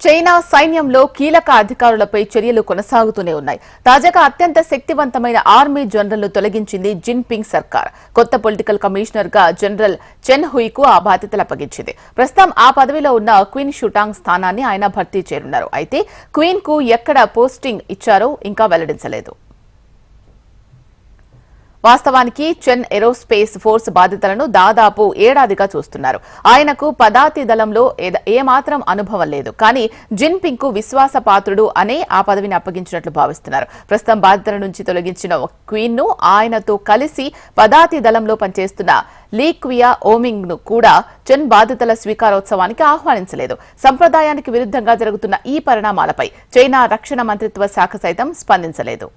China సైన్యంలో కీలక అధికారులపై చర్యలు కొనసాగుతూనే ఉన్నాయి. తాజాగా అత్యంత శక్తివంతమైన ఆర్మీ జనరల్ ను తొలగించింది జిన్పింగ్ సర్కార్. కొత్త పొలిటికల్ కమిషనర్ గా జనరల్ చెన్ హుయికు ఆ బాధ్యతలు అప్పగించింది. ప్రస్తుతం ఆ పదవిలో ఉన్న క్వీన్ షుటాంగ్ స్థానాన్ని ఆయన భర్తీ చేయనున్నారు. అయితే క్వీన్ కు ఎక్కడ పోస్టింగ్ ఇచ్చారో ఇంకా వెల్లడించలేదు. వాస్తవానికి చెన్ ఏరోస్పేస్ ఫోర్స్ బాధ్యతలను దాదాపు ఏడాదిగా చూస్తున్నారు. ఆయనకు పదాతి దళంలో ఏమాత్రం అనుభవం లేదు. కానీ జిన్పింగ్ కు విశ్వాసపాత్రుడు అనే ఆ పదవిని అప్పగించినట్లు భావిస్తున్నారు. ప్రస్తుతం బాధ్యతల నుంచి తొలగించిన క్వీన్ ను ఆయనతో కలిసి పదాతి దళంలో పనిచేస్తున్న లీ క్వియా ఓమింగ్ ను కూడా చెన్ బాధ్యతల స్వీకారోత్సవానికి ఆహ్వానించలేదు. సంప్రదాయానికి విరుద్ధంగా జరుగుతున్న ఈ పరిణామాలపై చైనా రక్షణ మంత్రిత్వ శాఖ సైతం స్పందించలేదు.